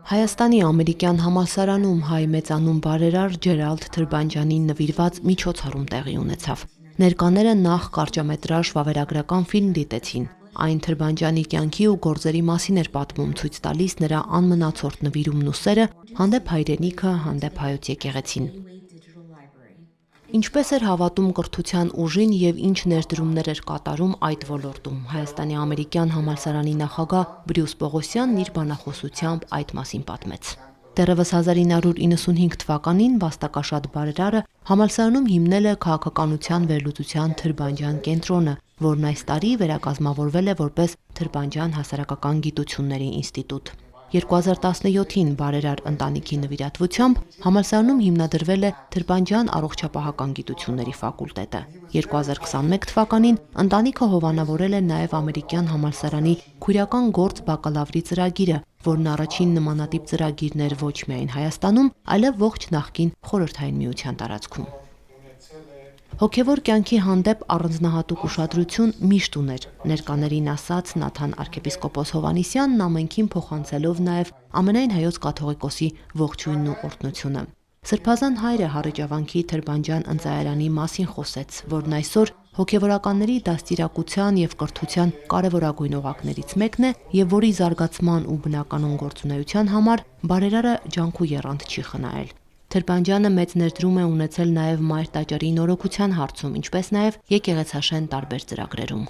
Հայաստանի ամերիկյան համալսարանում հայ մեծանուն բարերար Ջերալդ Թրբանջյանին նվիրված միջոցառում տեղի ունեցավ։ Ներկաները նախ կարճամետրաժ վավերագրական ֆիլմ դիտեցին։ Այն Թրբանջյանի կյանքի ու գործերի մասին էր պատմում, ցույց տալիս նրա անմնացորդ նվիրումն ու սերը հանդեպ հայրենիքը, հանդեպ հայոց եկեղեցին։ Ինչպես էր հավատում կրթության ուժին եւ ինչ ներդրումներ էր կատարում այդ ոլորտում, Հայաստանի ամերիկյան համալսարանի նախագահ Բրյուս Պողոսյանն իր բանախոսությամբ այդ մասին պատմեց։ Դեռևս 1995 թվականին վաստակաշատ բարերարը համալսարանում հիմնել է քաղաքականության վերլուծության Թրբանջյան կենտրոնը, որն այս տարի վերակազմավորվել է որպես Թրբանջյան հասարակական գիտությունների ինստիտուտ։ 2017-ին բարերար ընտանիքի նվիրատվությամբ համալսարանում հիմնադրվել է Թրբանջյան առողջապահական գիտությունների ֆակուլտետը։ 2021 թվականին ընտանիքը հովանավորել է նաև ամերիկյան համալսարանի քուրյական գործ բակալավրի ծրագիրը, որն առաջին նմանատիպ ծրագիրն էր ոչ միայն Հայաստանում, այլև ողջ նախկին Խորհրդային Միության տարածքում։ Հոգևոր կյանքի հանդեպ առանձնահատուկ ուշադրություն միշտ ուներ, ներկաներին ասաց Նաթան arczepiskopos Հովհաննիսյանն ամենքին փոխանցելով նաև ամենայն հայոց կաթողիկոսի ողջույնն ու օրհնությունը։ Սրբազան հայրը Հառիճավանքի Թրբանջյան ընծայարանի մասին խոսեց, որն այսօր հոգևորականների դաստիարակության եւ կրթության կարևորագույն օղակներից մեկն է եւ որի զարգացման ու բնականոն գործունեության համար բարերարը ջանք ու եռանդ չի խնայել։ Թրբանջյանը մեծ ներդրում է ունեցել նաև մայր տաճարի նորոգության հարցում, ինչպես նաև եկեղեցաշեն տարբեր ծրագրերում։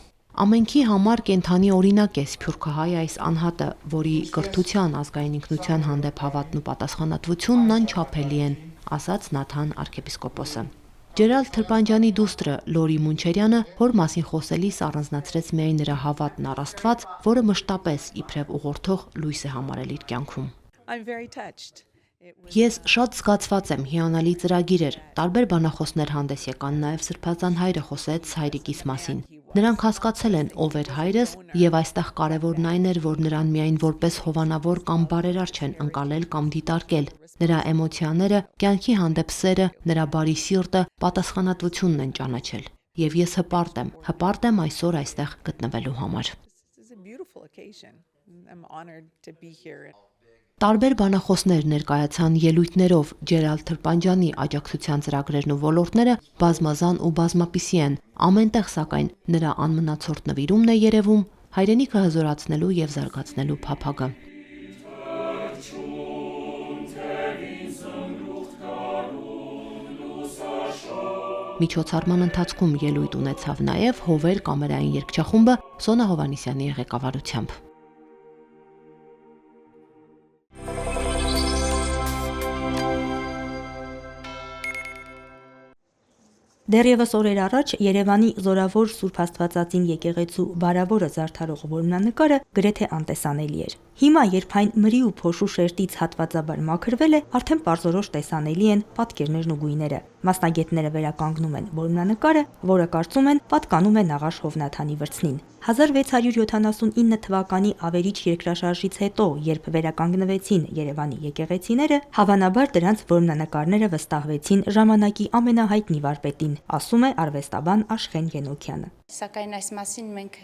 Ամենքի համար կենթանի օրինակ է սփյուռքահայ այս անհատը, որի կրթության, ազգային ինքնության հանդեպ հավատն ու պատասխանատվությունն անչափելի են, ասաց Նաթան arczepiskopos-ը։ Ջերալդ Թրբանջյանի դուստրը Լորի Մունչերյանը հոր մասին խոսելիս առանձնացրեց միայն նրա հավատն առ Աստված, որը մշտապես իբրև ուղղորդող լույս է համարել իր կյանքում։ Ես շատ զգացված եմ, հիանալի ծրագիր էր, տարբեր բանախոսներ հանդես եկան, նաև Սրբազան հայրը խոսեց հայրիկիս մասին։ Նրանք հասկացել են ով էր հայրս եւ այստեղ կարևորն այն էր, որ նրան միայն որպես հովանավոր կամ բարերար չեն ընկալել կամ դիտարկել։ Նրա էմոցիաները, կյանքի հանդեպ սերը, նրա բարի սիրտը, պատասխանատվությունն են ճանաչել։ Եվ ես հպարտ եմ այսօր այստեղ գտնվելու համար։ Տարբեր բանախոսներ ներկայացան ելույթներով, Ջերալդ Թրբանջյանի աջակցության ծրագրերն ու ոլորտները բազմազան ու բազմապիսի են, ամենտեղ սակայն նրա անմնացորդ նվիրումն է երևում հայրենիքը հզորացնելու եւ զարգացնելու փափագը։ Միջոցառման ընթացքում ելույթ ունեցավ նաև Հովեր կամերային երգչախումբը Սոնա Հովհաննիսյանի ղեկավարությամբ։ Դեռևս օրեր առաջ Երևանի Զորավոր Սուրբ Աստվածածին եկեղեցու բարավորը զարդարող որմնանկարը գրեթե անտեսանելի էր։ Հիմա, երբ այն մրի ու փոշու շերտից հատվածաբար մաքրվել է, արդեն պարզորոշ տեսանելի են պատկերներն ու գույները։ Մասնագետները վերականգնում են որմնանկարը, որը կարծում են պատկանում է Նաղաշ Հովնաթանի վրձնին։ 1679 թվականի ավերիչ երկրաշարժից հետո, երբ վերականգնվեցին Երևանի եկեղեցիները, հավանաբար դրանց որմնանկարները վստահվեցին ժամանակի ամենահայտնի վարպետին, ասում է արվեստաբան Աշխեն Ենոքյանը։ Սակայն այս մասին մենք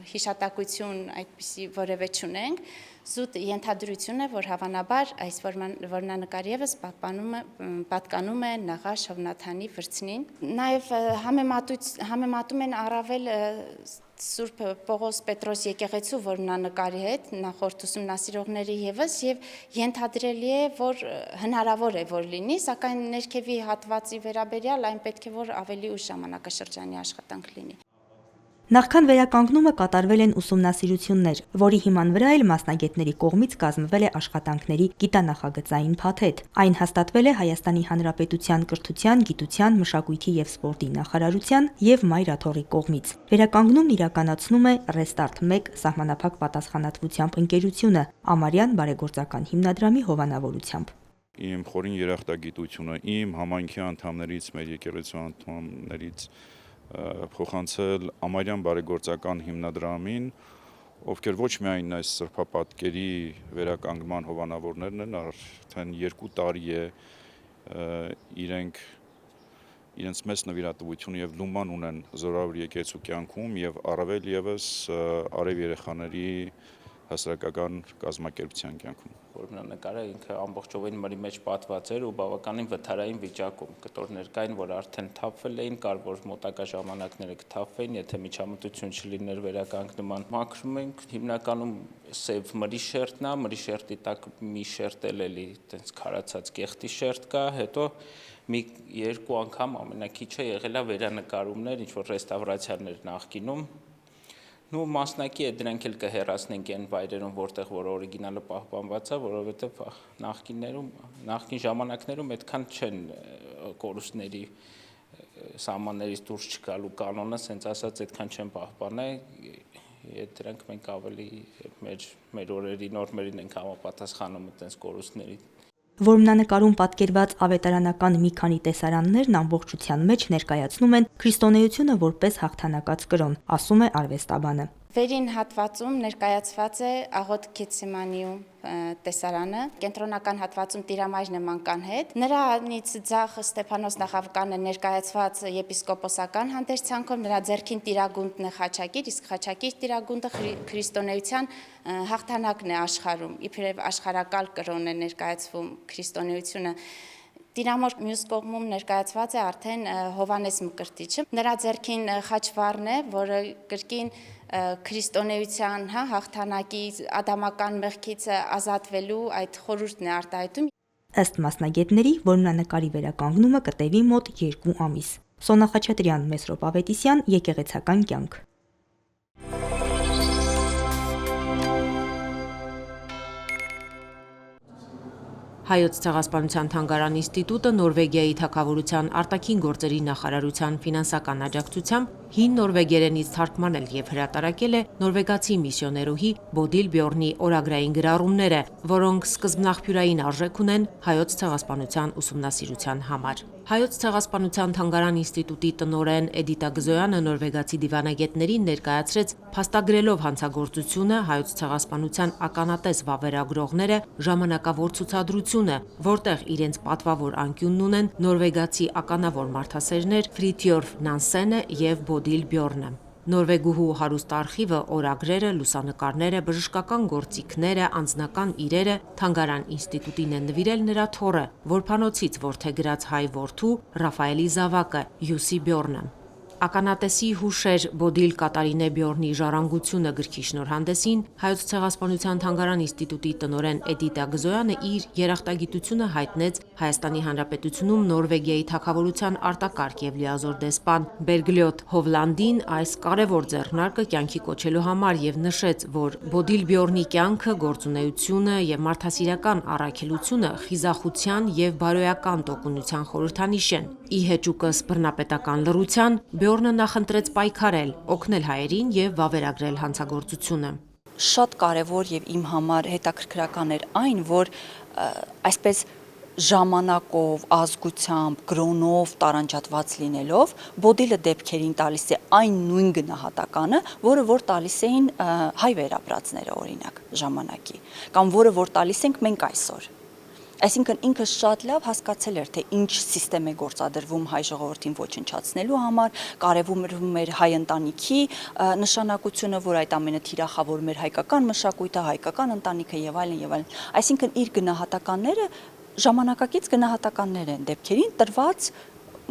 հիշատակություն այդպիսի որևէ չունենք, զուտ ենթադրություն է, որ հավանաբար այս որմնանկարը ևս պատկանում է Նաղաշ Հովնաթանի վրձնին։ Նաև համեմատում են առավել Սուրբ Պողոս Պետրոս եկեղեցու որմնանկարի հետ նախորդ ուսումնասիրողների ևս եւ ենթադրելի է, որ հնարավոր է որ լինի, սակայն ներքևի հատվածի վերաբերյալ այն պետք է որ ավելի ուշ ժամանակաշրջանի աշխատանք լինի։ Նախքան վերականգնումը կատարվել են ուսումնասիրություններ, որի հիման վրա էլ մասնագետների կողմից կազմվել է աշխատանքների գիտանախագծային փաթեթ։ Այն հաստատվել է Հայաստանի Հանրապետության Կրթության, Գիտության, Մշակույթի եւ Սպորտի նախարարության եւ Մայր Աթոռի կողմից։ Վերականգնումն իրականացնում է Restart 1 սահմանափակ պատասխանատվությամբ ընկերությունը Ամարյան բարեգործական հիմնադրամի հովանավորությամբ։ Իմ խորին երախտագիտությունը, իմ համայնքի անդամներից, մեր եկեղեցու անդամներից փոխանցել Ամարյան բարեգործական հիմնադրամին, ովքեր ոչ միայն այս սրբապատկերի վերականգնման հովանավորներն են, արդեն 2 տարի է իրենց մեծ նվիրատվությունը եւ լուման ունեն Զորավոր եկեղեցու կյանքում եւ առավել եւս արև երեխաների հասարակական կազմակերպության կյանքում, որմնանկարը ինքը ամբողջովին մրի մեջ պատված էր ու բավականին վթարային վիճակում, կտորներ կային, որ արդեն թափվել էին, կար որ մոտակա ժամանակները կթափվեին, եթե միջամտություն չլիներ վերականգնման։ Մաքրում ենք հիմնականում սև մրի շերտն է, մրի շերտի տակ մի շերտ էլի, այտենց քարացած կեղտի շերտ կա, հետո մի երկու անգամ ամենակիչը եղել է վերանկարումներ, ինչ որ ռեստավրացիաներ նախկինում։ Նու մասնակի է դրանք էլ կհեռացնենք այն վայրերում, որտեղ որ օրիգինալը պահպանված է, որովհետև նախկին ժամանակներում այդքան չեն կորուստների սահմաններից դուրս չգալու կանոնը, ասենց ասած այդքան չեն պահպանել, դրանք մենք ավելի մեր օրերի նորմերին ենք համապատասխանում այդպես կորուստների։ Որմնանկարում պատկերված ավետարանական մի քանի տեսարաններն ամբողջության մեջ ներկայացնում են քրիստոնեությունը որպես հաղթանակած կրոն, ասում է արվեստաբանը։ Վերին հատվածում ներկայացված է Աղոտ Գեթսեմանիու տեսարանը, կենտրոնական հատվածում Տիրամայր նման կանհետ։ Նրանից ձախ Ստեփանոս Նախավկանը ներկայացված եպիսկոպոսական հանդերձանքով, նրա ձեռքին տիրագունդն է խաչակիր, իսկ խաչակիր տիրագունդը քրիստոնեության հաղթանակն է աշխարհում, իբրև աշխարհակալ կրոն է ներկայացվում քրիստոնեությունը։ Տիրամոր մյուս կողմում ներկայացված է արդեն Հովանես Մկրտիչը։ Նրա ձեռքին խաչվառն է, որը կրկին քրիստոնեության հաղթանակի ադամական մեղքից ազատվելու այդ խորհուրդն է արտահայտում։ Ըստ մասնագետների, որմնանկարի վերականգնումը կտևի մոտ 2 ամիս։ Սոնա Խաչատրյան, Մեսրոպ Ավետիսյան, Եկեղեցական կյանք։ Հայոց ցեղասպանության թանգարան ինստիտուտը Նորվեգիայի թագավորության արտաքին գործերի նախարարության ֆինանսական աջակցությամբ հին նորվեգերենից թարգմանել եւ հրատարակել է նորվեգացի միսիոներուհի Բոդիլ Բյորնի օրագրային գրառումները, որոնք սկզբնաղբյուրային արժեք ունեն հայոց ցեղասպանության ուսումնասիրության համար։ Հայոց ցեղասպանության թանգարան ինստիտուտի տնօրեն Էդիտա Գզոյանը նորվեգացի դիվանագետներին ներկայացրեց փաստագրելով հանցագործությունը, հայոց ցեղասպանության ականատես վավերագրողները ժամանակավոր ցուցադրությունը, որտեղ իրենց պատվավոր անկյունն ունեն նորվեգացի ականավոր մարդասերներ Ֆրիտյորֆ Նանսենը եւ Բոդիլ Բյորնը։ Նորվեգուհու հարուստ արխիվը, օրագրերը, լուսանկարները, բժշկական գործիքները, անձնական իրերը թանգարան ինստիտուտին են նվիրել նրա թոռը, որբանոցից որդեգրած հայ որդու Ռաֆայելի զավակը Յուսի Բյորնը։ Ականատեսի հուշեր Բոդիլ Կատարինե Բյորնի ժառանգությունը գրքի շնորհանդեսին Հայոց ցեղասպանության թանգարան ինստիտուտի տնօրեն Էդիտա Գզոյանը իր երախտագիտությունը հայտնեց Հայաստանի Հանրապետությունում Նորվեգիայի թագավորության արտակարգ եւ լիազոր դեսպան Բերգլյոտ Հովլանդին այս կարևոր ձեռնարկը կյանքի կոչելու համար եւ նշեց, որ Բոդիլ Բյորնի կյանքը, գործունեությունը եւ մարդասիրական առաքելությունը խիզախության եւ բարոյական տոկունության խորհրդանիշ են։ Ի հեճուկս բռնապետական լռության Բյորնը նախընտրեց պայքարել, օգնել հայերին եւ վավերագրել հանցագործությունը։ Շատ կարևոր եւ իմ համար հետաքրքրական էր այն, որ այսպես ժամանակով, ազգությամբ, կրոնով տարանջատված լինելով, Բոդիլը դեպքերին տալիս է այն նույն գնահատականը, որը որ տալիս էին հայ վերապրածները օրինակ ժամանակի, կամ որը որ տալիս ենք մենք այսօր։ Այսինքն ինքը շատ լավ հասկացել էր, թե ինչ սիստեմ է գործադրվում հայ ժողովրդին ոչնչացնելու համար, կարևորում էր հայ ընտանիքի նշանակությունը, որ այդ ամենը թիրախավորում էր հայկական մշակույթը, հայկական ընտանիքը եւ այլն եւ այլն։ Այսինքն իր գնահատականները ժամանակակից գնահատականներ են դեպքերին տրված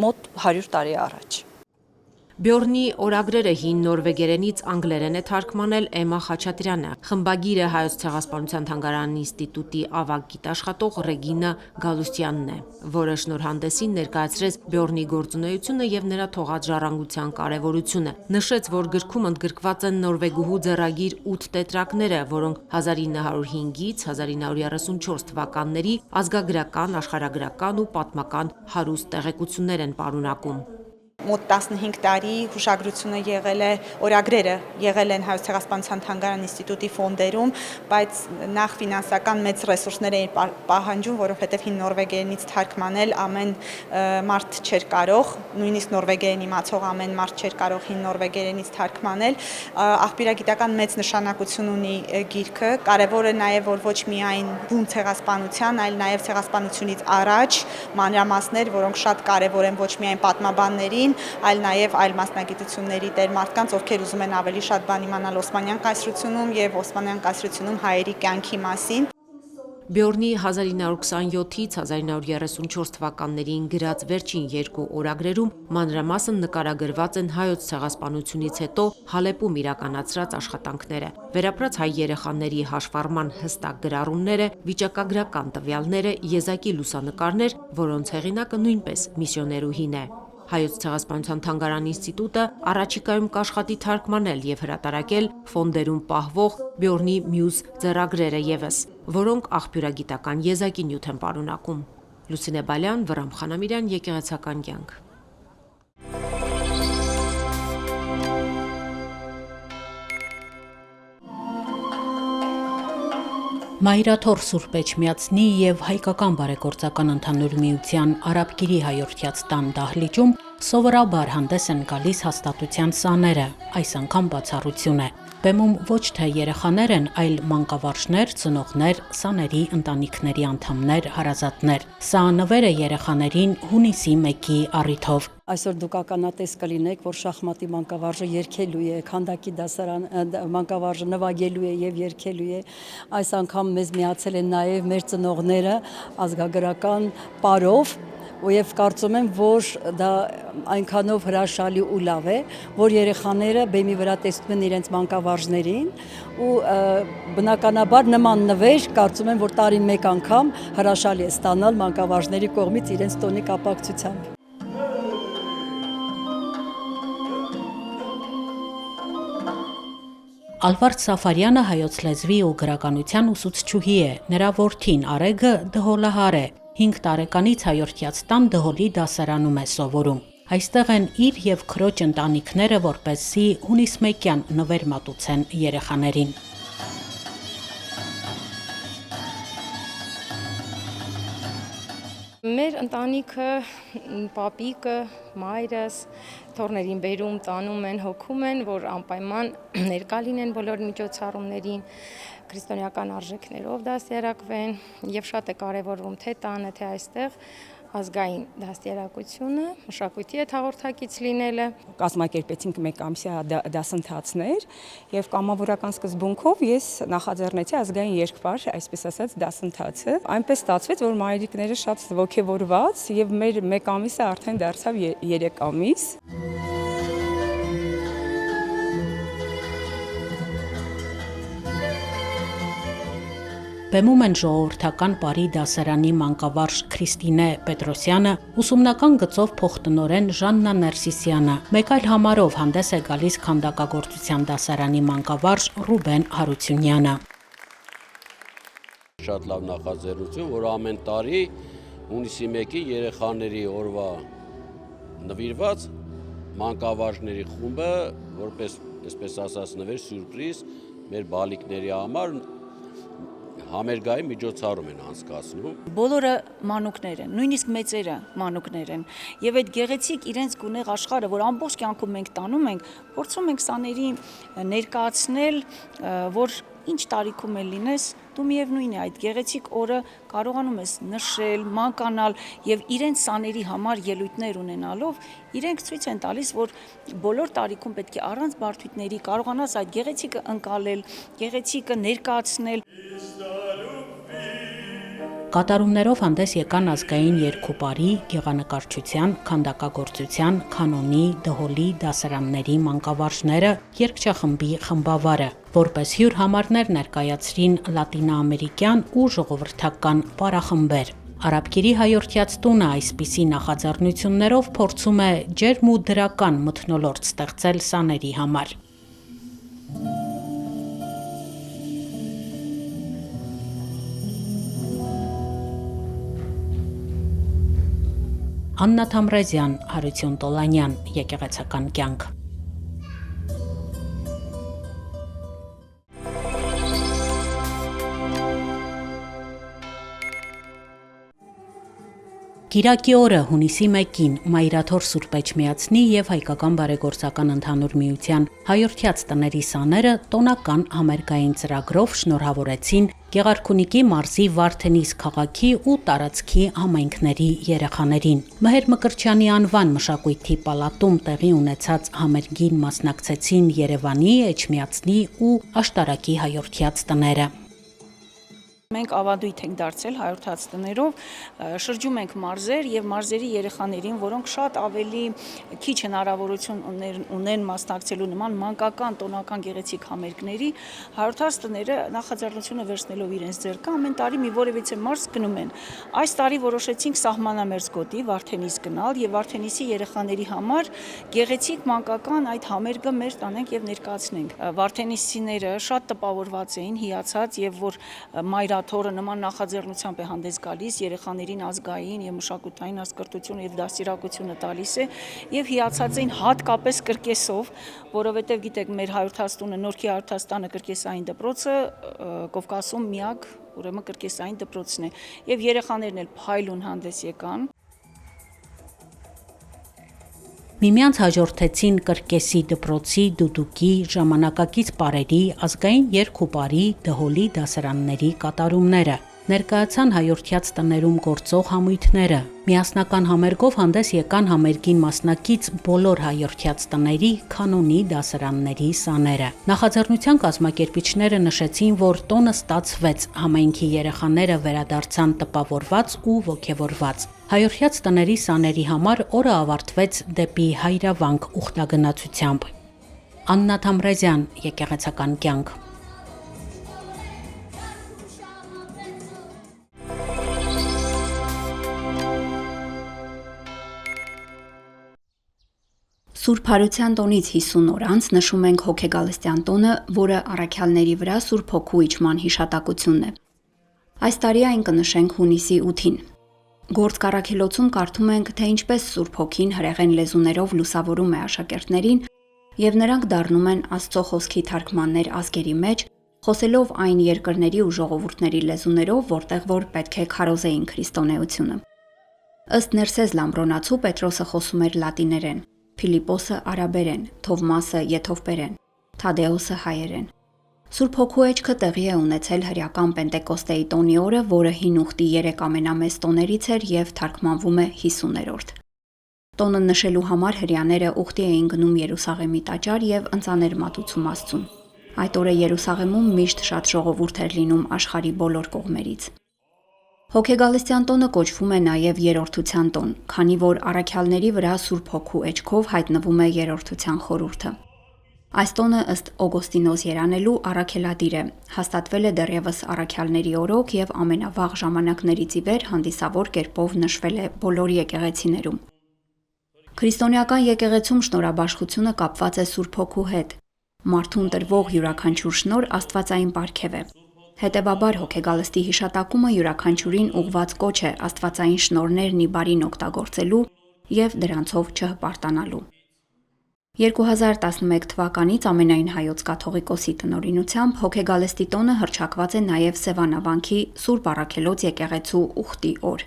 մոտ 100 տարի առաջ։ Բյորնի օրագրերը հին նորվեգերենից անգլերեն է թարգմանել Էմմա Խաչատրյանը, խմբագիրը Հայոց ցեղասպանության թանգարան ինստիտուտի ավագ գիտաշխատող Ռեգինա Գալուստյանն է, որը շնորհանդեսին ներկայացրեց Բյորնի գործունեությունը եւ նրա թողած ժառանգության կարեւորությունը։ Նշեց, որ գրքում ընդգրկված են նորվեգուհու ձեռագիր 8 տետրակները, որոնք 1905-ից 1934 թվականների ազգագրական, աշխարհագրական ու պատմական հարուստ տեղեկություններ են պարունակում։ Մոտ 15 տարի հուշագրությունը եղել է, օրագրերը եղել են Հայոց ցեղասպանության թանգարան ինստիտուտի ֆոնդերում, բայց նախ ֆինանսական մեծ ռեսուրսներ էին պահանջում, որովհետև հին նորվեգերենից թարգմանել ամեն մարդ չէր կարող, նույնիսկ նորվեգերեն իմացող ամեն մարդ չէր կարող հին նորվեգերենից թարգմանել։ Աղբյուրագիտական մեծ նշանակություն ունի գիրքը, կարևոր է նաև, որ ոչ միայն բուն ցեղասպանության, այլ նաև ցեղասպանությունից առաջ մանրամասներ, որոնք շատ կարևոր են ոչ միայն պատմաբաններին, այլ նաև այլ մասնագիտությունների տեր մարդկանց, ովքեր ուզում են ավելի շատ բան իմանալ Օսմանյան կայսրությունում եւ Օսմանյան կայսրությունում հայերի կյանքի մասին։ Բյորնի 1927-ից 1934 թվականներին գրած վերջին երկու օրագրերում մանրամասն նկարագրված են հայոց ցեղասպանությունից հետո Հալեպում իրականացրած աշխատանքները, վերապրած հայ երեխաների հաշվառման հստակ գրառումները, վիճակագրական տվյալները, եզակի լուսանկարներ, որոնց հեղինակը նույնպես միսիոներուհին է։ Հայոց ցեղասպանության թանգարան ինստիտուտը առաջիկայում կաշխատի թարգմանել եւ հրատարակել ֆոնդերում պահվող Բյորնի մյուս ձեռագրերը եւս, որոնք աղբյուրագիտական եզակի նյութ են պարունակում։ Լուսինե Բալյան, Վռամ Խանամիրյան, Եկեղեցական կյանք։ Մայրաթոր Սուրբ Էջմիածնի եւ Հայկական բարեգործական ընդհանուր միության Արաբկիրի հայորդյաց տան դահլիճում սովորաբար հանդես են գալիս հաստատության սաները, այս անգամ բացառություն է։ Բեմում ոչ թե երեխաներ են, այլ մանկավարժներ, ծնողներ, սաների ընտանիքների անդամներ, հարազատներ։ Սա նվեր է երեխաներին հունիսի 1-ի առիթով։ Այսօր դուք ականատես կլինեք, որ շախմատի մանկավարժը երգելու է, քանդակի դասարան մանկավարժը նվագելու է եւ երգելու է։ Այս անգամ մեզ միացել են նաեւ մեր ծնողները ազգագրական պարով, եւ կարծում եմ, որ դա այնքանով հրաշալի ու լավ է, որ երեխաները բեմի վրա տեսնում են իրենց մանկավարժներին ու բնականաբար նման նվեր կարծում եմ, որ տարին մեկ անգամ հրաշալի է ստանալ մանկավարժների կողմից իրենց տոնի կապակցությամբ։ Ալվարդ Սաֆարյանը հայոց լեզվի ու գրականության ուսուցչուհի է, նրա որդին Արեգը դհոլահար է, 5 տարեկանից հայորդյաց տան դհոլի դասարանում է սովորում։ Այստեղ են իր եւ քրոջ ընտանիքները, որպեսզի հունիս 1-յան նվեր մատուցեն երեխաներին։ Մեր ընտանիքը, պապիկը, մայրս, թորներին բերում, տանում են, հոգում են, որ անպայման ներկա լինեն բոլոր միջոցառումներին, քրիստոնեական արժեքներով դաստիարակվեն եւ շատ է կարեւորվում թե տանը, թե այստեղ ազգային դաստիարակությունը, մշակույթի հետ հաղորդակից լինելը։ Կազմակերպեցինք մեկ ամսյա դասընթացներ եւ կամավորական սկզբունքով ես նախաձեռնեցի ազգային երկվար, այսպես ասած, դասընթացը։ Այնպես ստացվեց, որ մայրիկները շատ ողջևորված եւ մեր մեկ ամիսը արդեն դարձավ 3 ամիս։ Բեմում են ժողովրդական բարի դասարանի մանկավարժ Քրիստինե Պետրոսյանը, ուսումնական գծով փոխտնօրեն Ժաննա Ներսիսյանը, մեկ այլ համարով հանդես է գալիս քանդակագործության դասարանի մանկավարժ Ռուբեն Հարությունյանը։ Շատ լավ նախաձեռնություն, որ ամեն տարի հունիսի 1-ի երեխաների օրվա նվիրված մանկավարժների խումբը, որպես այսպես ասած նվեր սյուրպրիզ մեր բալիկների համար համերգային միջոցառում են անցկացնում։ Բոլորը մանուկներ են, նույնիսկ մեծերը մանուկներ են, եւ այդ գեղեցիկ իրենց գունեղ աշխարհը, որ ամբողջ կյանքում մենք տանում ենք, փորձում ենք սաների ներկայացնել, որ ինչ տարիքում էլ լինես, դու միևնույն է այդ գեղեցիկ օրը կարողանում ես նշել, մանկանալ եւ իրենց սաների համար ելույթներ ունենալով իրենք ցույց են տալիս, որ բոլոր տարիքում պետք է առանց բարդույթների կարողանաս այդ գեղեցիկը ընկալել, գեղեցիկը ներկայացնել։ Կատարումներով հանդես եկան ազգային երգուպարի, գեղանկարչության, քանդակագործության, կանոնի, դհոլի, դասարանների մանկավարժները, երգչախմբի խմբավարը, որպես հյուր համարներ ներկայացրին լատինաամերիկյան ու ժողովրդական պարախմբեր։ Արաբկիրի հայորդյաց տունը այսպիսի նախաձեռնություններով փորձում է ջերմ ու դրական մթնոլորտ ստեղծել սաների համար։ Աննա Թամրազյան, Հարություն Տոլանյան, Եկեղեցական կյանք։ Կիրակի օրը հունիսի 1-ին Մայրաթոր Սուրբ Էջմիածնի եւ Հայկական բարեգործական ընդհանուր միության հայորդյաց տների սաները տոնական համերգային ծրագրով շնորհավորեցին Գեղարքունիքի մարզի Վարդենիս քաղաքի ու տարածքի համայնքների երեխաներին։ Մհեր Մկրտչյանի անվան մշակույթի պալատում տեղի ունեցած համերգին մասնակցեցին Երևանի, Էջմիածնի ու Աշտարակի հայորդյաց տները։ Մենք ավանդույթ ենք դարձել հայրենաց տներով, շրջում ենք մարզեր եւ մարզերի երեխաներին, որոնք շատ ավելի քիչ հնարավորություն ունեն մասնակցելու նման մանկական, տոնական գեղեցիկ համերգների, հայրենաց տները նախաձեռնությունը վերցնելով իրենց ձեռքը ամեն տարի մի որևիցե մարզ գնում են։ Այս տարի որոշեցինք սահմանամերձ գոտի Վարդենիս գնալ եւ Վարդենիսի երեխաների համար գեղեցիկ մանկական այդ համերգը մեր տանենք եւ ներկայացնենք։ Վարդենիսիները շատ տպավորված էին, հիացած եւ որ Թորը նման նախաձեռնությամբ է հանդես գալիս, երեխաներին ազգային եւ մշակութային հասկրտություն եւ դաստիարակությունը տալիս է եւ հիացած էին հատկապես կրկեսով, որովհետեւ գիտեք մեր հայրենաց տունը Նորքի հայրենաց տանը կրկեսային դպրոցը Կովկասում միակ ուրեմն կրկեսային դպրոցն է եւ երեխաներն էլ փայլուն հանդես եկան։ Միմյանց հաջորդեցին կրկեսի դպրոցի, դուդուկի, ժամանակակից պարերի, ազգային երգ ու պարի, դհոլի դասարանների կատարումները։ Ներկայացան հայրենաց տներում գործող համույթները։ Միասնական համերգով հանդես եկան համերգին մասնակից բոլոր հայրենաց տների կանոնի դասարանների սաները։ Նախաձեռնության կազմակերպիչները նշեցին, որ տոնը ստացվեց, համայնքի երեխաները վերադարձան տպավորված ու ոգևորված։ Հայրենաց տների սաների համար օրը ավարտվեց դեպի հայրավանք ուխտագնացությամբ։ Աննա Թամրազյան, եկեղեցական կյանք։ Սուրբ Հարության տոնից 50 օր անց նշում ենք Հոգեգալստյան տոնը, որը առաքյալների վրա Սուրբ Հոգու իջման հիշատակությունն է։ Այս տարի այն կնշենք հունիսի 8-ին։ Գործք առաքելոցում կարդում ենք, թե ինչպես Սուրբ Հոգին հրեղեն լեզուներով լուսավորում է աշակերտներին, եւ նրանք դառնում են Աստծո խոսքի թարգմաններ ազգերի մեջ, խոսելով այն երկրների ու ժողովուրդների լեզուներով, որտեղ որ պետք է քարոզեին քրիստոնեությունը։ Ըստ Ներսես Լամբրոնացու Պետրոսը խոսում էր լատիներեն, Փիլիպոսը արաբերեն, Թովմասը եթովպերեն, Թադեոսը հայերեն։ Սուրբ Հոգու էջքը տեղի է ունեցել հրեական Պենտեկոստեի տոնի օրը, որը հին ուխտի 3 ամենամեծ տոներից էր եւ թարգմանվում է 50-րդ։ Տոնը նշելու համար հրեաները ուխտի էին գնում Երուսաղեմի տաճար եւ ընծաներ մատուցում Աստծուն։ Այդ օրը Երուսաղեմում միշտ շատ ժողովուրդ էր լինում աշխարհի բոլոր կողմերից։ Հոգեգալստյան տոնը կոչվում է նաև երրորդության տոն, քանի որ առաքյալների վրա Սուրբ Հոգու էջքով հայտնվում է երրորդության խորհուրդը։ Այս տոնը ըստ Օգոստինոս Երանելու առաքելադիր է, հաստատվել է դեռևս առաքյալների օրոք եւ ամենավաղ ժամանակներից ի վեր հանդիսավոր կերպով նշվել է բոլոր եկեղեցիներում։ Քրիստոնեական եկեղեցում շնորհաբաշխությունը կապված է Սուրբ Հոգու հետ։ Մարդուն տրվող յուրաքանչյուր շնորհ աստվածային պարգև է։ Հետևաբար հոգեգալստի հիշատակումը յուրաքանչյուրին ուղված կոչ է աստվածային շնորհներն ի բարին օգտագործելու եւ դրանցով չհպարտանալու։ 2011 թվականից ամենայն հայոց կաթողիկոսի տնօրինությամբ հոգեգալստի տոնը հռչակված է նաեւ Սևանավանքի Սուրբ Առաքելոց եկեղեցու ուխտի օր։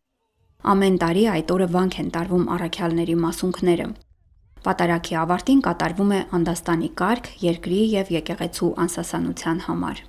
Ամեն տարի այդ օրը վանք են տարվում առաքյալների մասունքները։ Պատարագի ավարտին կատարվում է անդաստանի կարգ երկրի եւ եկեղեցու անսասանության համար։